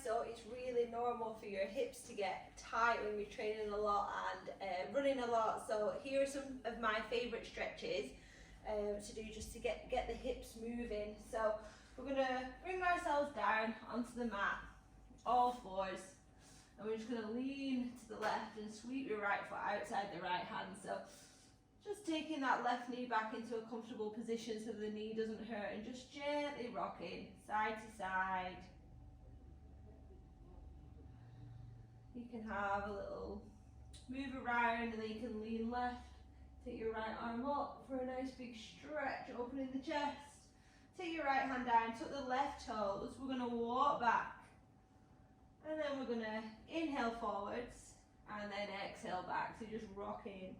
so it's really normal for your hips to get tight when you're training a lot and running a lot. So here are some of my favourite stretches to do just to get the hips moving. So we're going to bring ourselves down onto the mat, all fours, and we're just going to lean to the left and sweep your right foot outside the right hand. So just taking that left knee back into a comfortable position so the knee doesn't hurt, and just gently rocking side to side. You can have a little move around, and then you can lean left, take your right arm up for a nice big stretch, opening the chest. Take your right hand down, tuck the left toes. We're going to walk back, and then we're going to inhale forwards and then exhale back. So just rocking.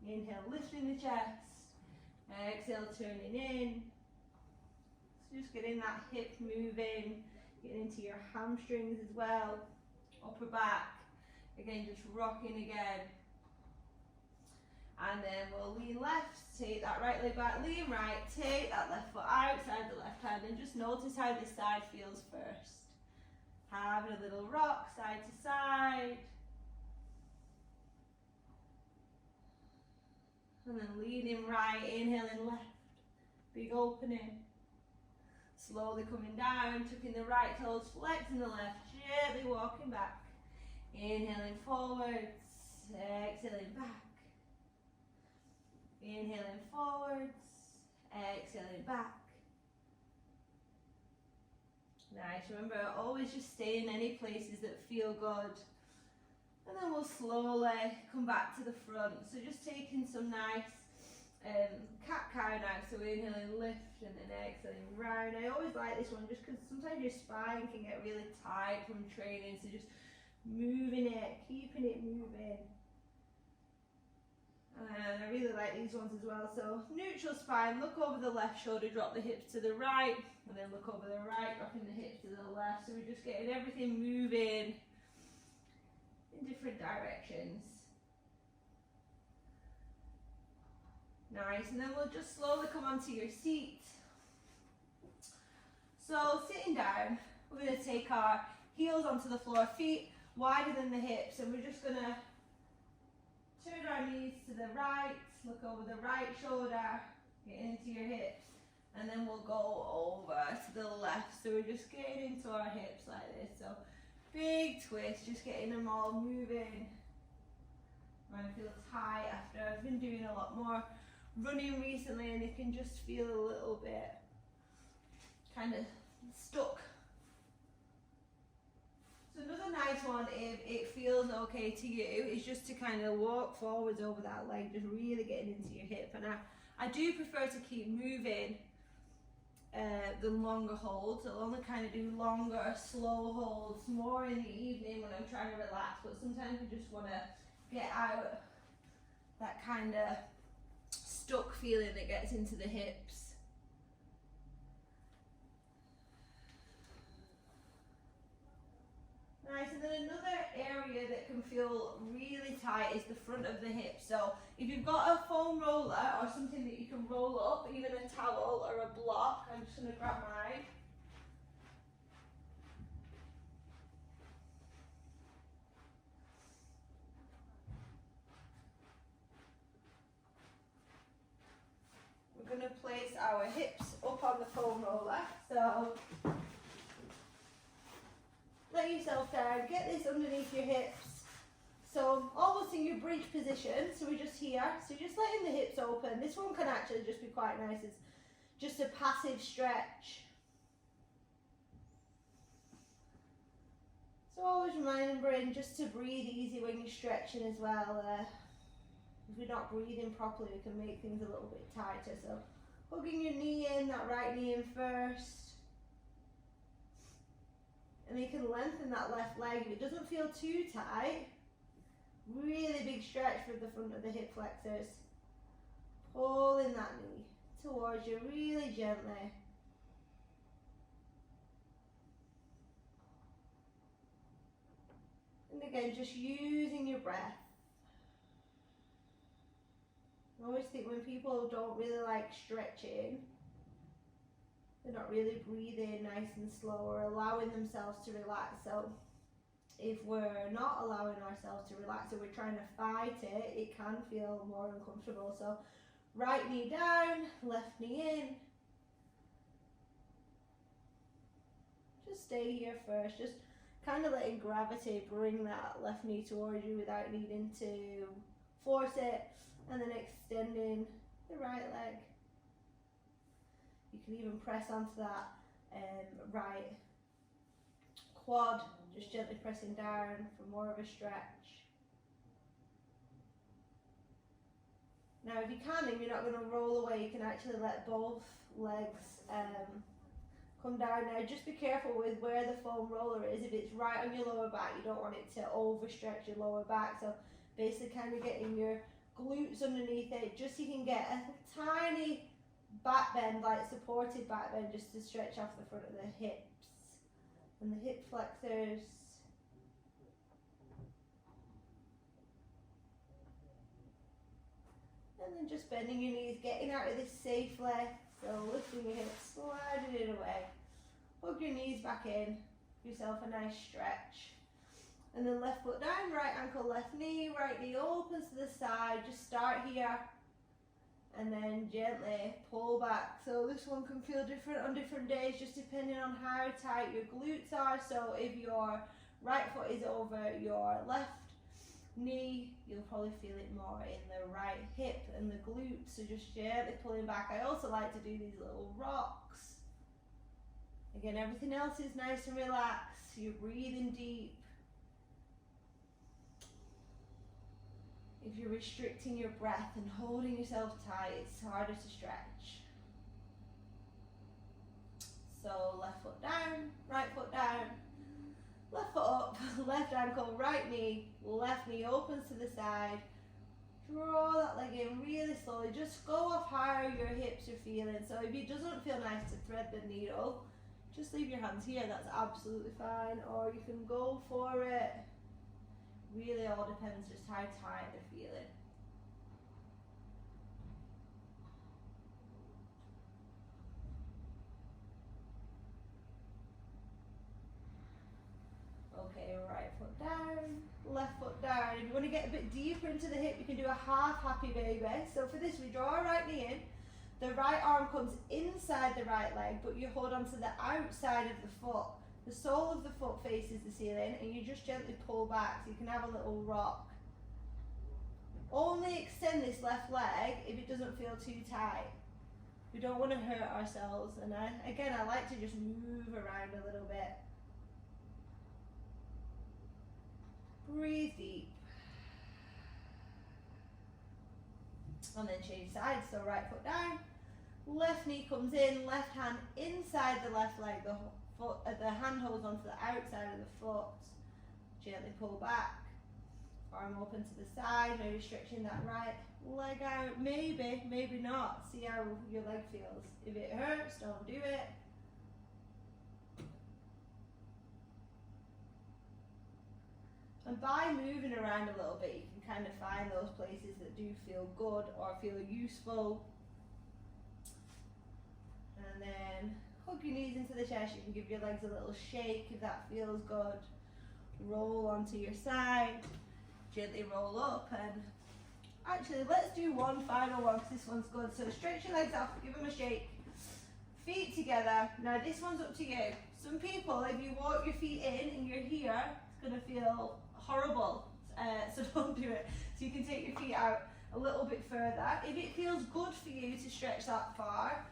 Inhale, lifting the chest. Exhale, turning in. So just getting that hip moving, getting into your hamstrings as well. Upper back. Again, just rocking again. And then we'll lean left, take that right leg back, lean right, take that left foot outside the left hand, and just notice how this side feels first. Having a little rock side to side. And then leaning right, inhaling left, big opening. Slowly coming down, tucking the right toes, flexing the left, gently walking back. Inhaling forwards, exhaling back. Inhaling forwards, exhaling back. Nice, remember always just stay in any places that feel good. And then we'll slowly come back to the front. So just taking some nice cat-cow now. So inhaling lift and then exhaling round. I always like this one just because sometimes your spine can get really tight from training. So just moving it, keeping it moving. And I really like these ones as well. So neutral spine, look over the left shoulder, drop the hips to the right. And then look over the right, dropping the hips to the left. So we're just getting everything moving in different directions. Nice, and then we'll just slowly come onto your seat. So sitting down, we're going to take our heels onto the floor, feet wider than the hips, and we're just going to turn our knees to the right, look over the right shoulder, get into your hips, and then we'll go over to the left. So we're just getting into our hips like this. So big twist, just getting them all moving. I feel tight after I've been doing a lot more running recently, and it can just feel a little bit kind of stuck. So another nice one, if it feels okay to you, is just to kind of walk forwards over that leg, just really getting into your hip. And I do prefer to keep moving than longer holds. I'll only kind of do longer, slow holds more in the evening when I'm trying to relax, but sometimes we just want to get out that kind of stuck feeling that gets into the hips. Nice, and then another area that can feel really tight is the front of the hip. So if you've got a foam roller or something that you can roll up, even a towel or a block, I'm just going to grab mine. We're going to place our hips up on the foam roller. So let yourself down, get this underneath your hips. So almost in your bridge position, so we're just here. So just letting the hips open. This one can actually just be quite nice. It's just a passive stretch. So always remembering just to breathe easy when you're stretching as well. If we're not breathing properly, we can make things a little bit tighter. So hugging your knee in, that right knee in first. And you can lengthen that left leg if it doesn't feel too tight. Really big stretch for the front of the hip flexors. Pulling that knee towards you really gently. And again, just using your breath. I always think when people don't really like stretching, They're not really breathing nice and slow or allowing themselves to relax. So if we're not allowing ourselves to relax or we're trying to fight it, it can feel more uncomfortable. So right knee down, left knee in. Just stay here first, just kind of letting gravity bring that left knee towards you without needing to force it, and then extending the right leg. You can even press onto that right quad, just gently pressing down for more of a stretch. Now if you can, and you're not going to roll away, you can actually let both legs come down. Now just be careful with where the foam roller is. If it's right on your lower back, you don't want it to overstretch your lower back. So basically kind of getting your glutes underneath it, just so you can get a tiny back bend, like supported back bend, just to stretch off the front of the hips and the hip flexors. And then just bending your knees, getting out of this safe leg. So lifting your hips, sliding it away. Hug your knees back in, give yourself a nice stretch. And then left foot down, right ankle, left knee opens to the side. Just start here and then gently pull back. So this one can feel different on different days, just depending on how tight your glutes are. So if your right foot is over your left knee, you'll probably feel it more in the right hip and the glutes. So just gently pulling back. I also like to do these little rocks. Again, everything else is nice and relaxed. You're breathing deep. If you're restricting your breath and holding yourself tight, it's harder to stretch. So left foot down, right foot down, left foot up, left ankle, right knee, left knee opens to the side. Draw that leg in really slowly. Just go off how your hips are feeling. So if it doesn't feel nice to thread the needle, just leave your hands here, that's absolutely fine. Or you can go for it. Really all depends just how tight they're feeling. Okay, right foot down, left foot down. If you want to get a bit deeper into the hip, you can do a half happy baby. So for this, we draw our right knee in. The right arm comes inside the right leg, but you hold on to the outside of the foot. The sole of the foot faces the ceiling, and you just gently pull back so you can have a little rock. Only extend this left leg if it doesn't feel too tight. We don't want to hurt ourselves. And again, I like to just move around a little bit. Breathe deep. And then change sides. So right foot down, left knee comes in, left hand inside the left leg. The hand holds onto the outside of the foot. Gently pull back. Arm open to the side, maybe stretching that right leg out. Maybe, maybe not. See how your leg feels. If it hurts, don't do it. And by moving around a little bit, you can kind of find those places that do feel good or feel useful. And then hug your knees into the chest. You can give your legs a little shake if that feels good. Roll onto your side. Gently roll up, and actually let's do one final one because this one's good. So stretch your legs off, give them a shake. Feet together. Now this one's up to you. Some people, if you walk your feet in and you're here, it's going to feel horrible. So don't do it. So you can take your feet out a little bit further. If it feels good for you to stretch that far,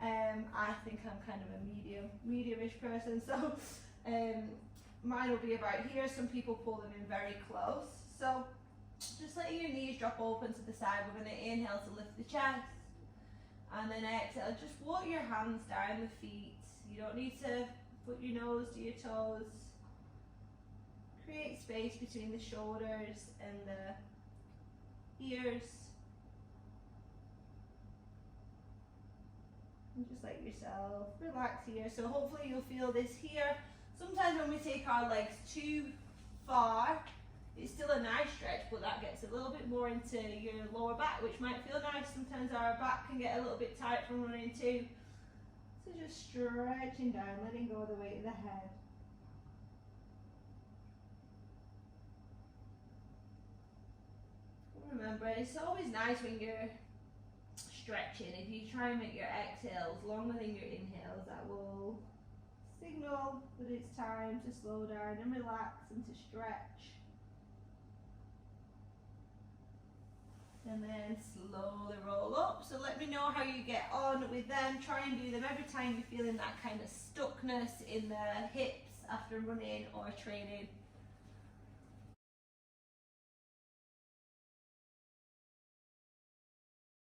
I think I'm kind of a medium-ish person. So mine will be about here. Some people pull them in very close. So just letting your knees drop open to the side. We're going to inhale to lift the chest. And then exhale, just walk your hands down the feet. You don't need to put your nose to your toes. Create space between the shoulders and the ears. And just let yourself relax here. So hopefully you'll feel this here. Sometimes when we take our legs too far, it's still a nice stretch, but that gets a little bit more into your lower back, which might feel nice. Sometimes our back can get a little bit tight from running too. So So just stretching down, letting go of the weight of the head. Remember, it's always nice when you're stretching, if you try and make your exhales longer than your inhales, that will signal that it's time to slow down and relax and to stretch. And then slowly roll up. So let me know how you get on with them. Try and do them every time you're feeling that kind of stuckness in the hips after running or training.